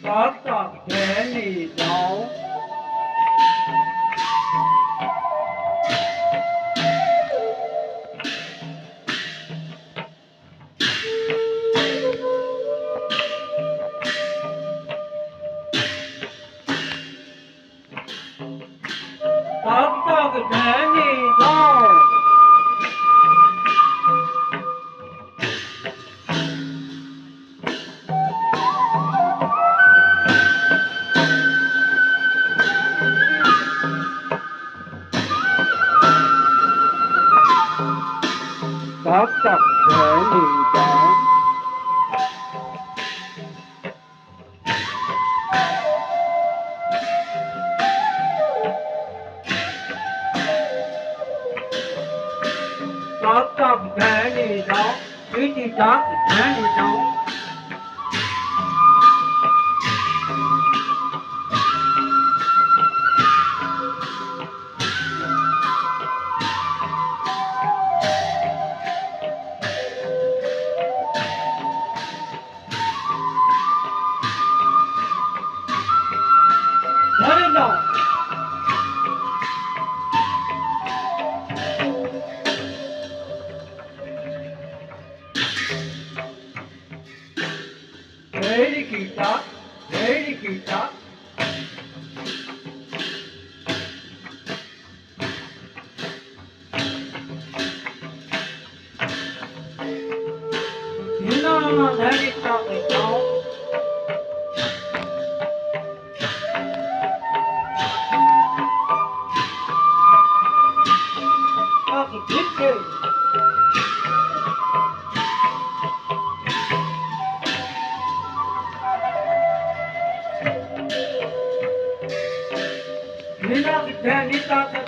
có tập thể gì đâu. Có tập thể gì đâu. Có tập thể gì đâu. Có tập thể gì đâu. Cái gì có tập thể gì đâu. Nói đến đâu. Để đi kỳ tát. Để đi kỳ tát. No, để đi tát thì đâu. Có thì biết chứ. Nina, then it does the